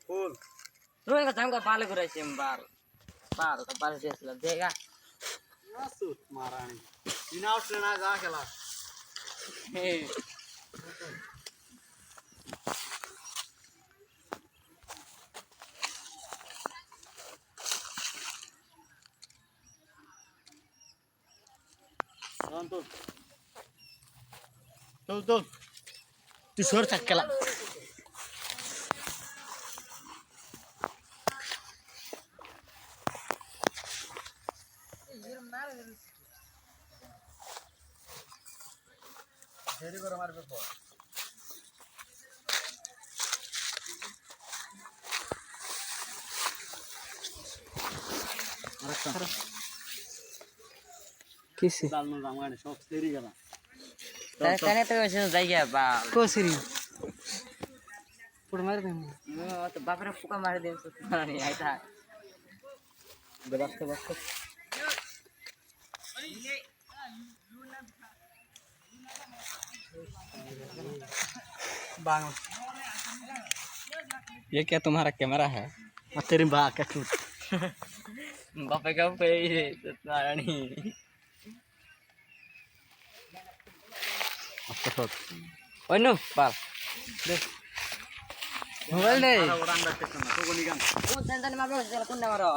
full रोज का जाम का पाले करे छे बार बार का पाले देसला देगा सूट महारानी बिना उठले ना जा खेला हे तो चल तू सोर तक खेला देरी করে মারবে পর আরেকটা किसी ডাল নো রামানে সব দেরি করা तने तो वैसे जाइए बा कोसरी पुढे मार दे तो बाप रे फुका मार दे सो नहीं आई था बस बस बांग ये क्या तुम्हारा कैमरा है तेरी बा क्या चूत बापे का पे सतनारायणी ओए नो बाप देख मोबाइल दे ওরা আন্ডার টেকন তো গলি গান ओ संतन मारो चल कुंडा मारो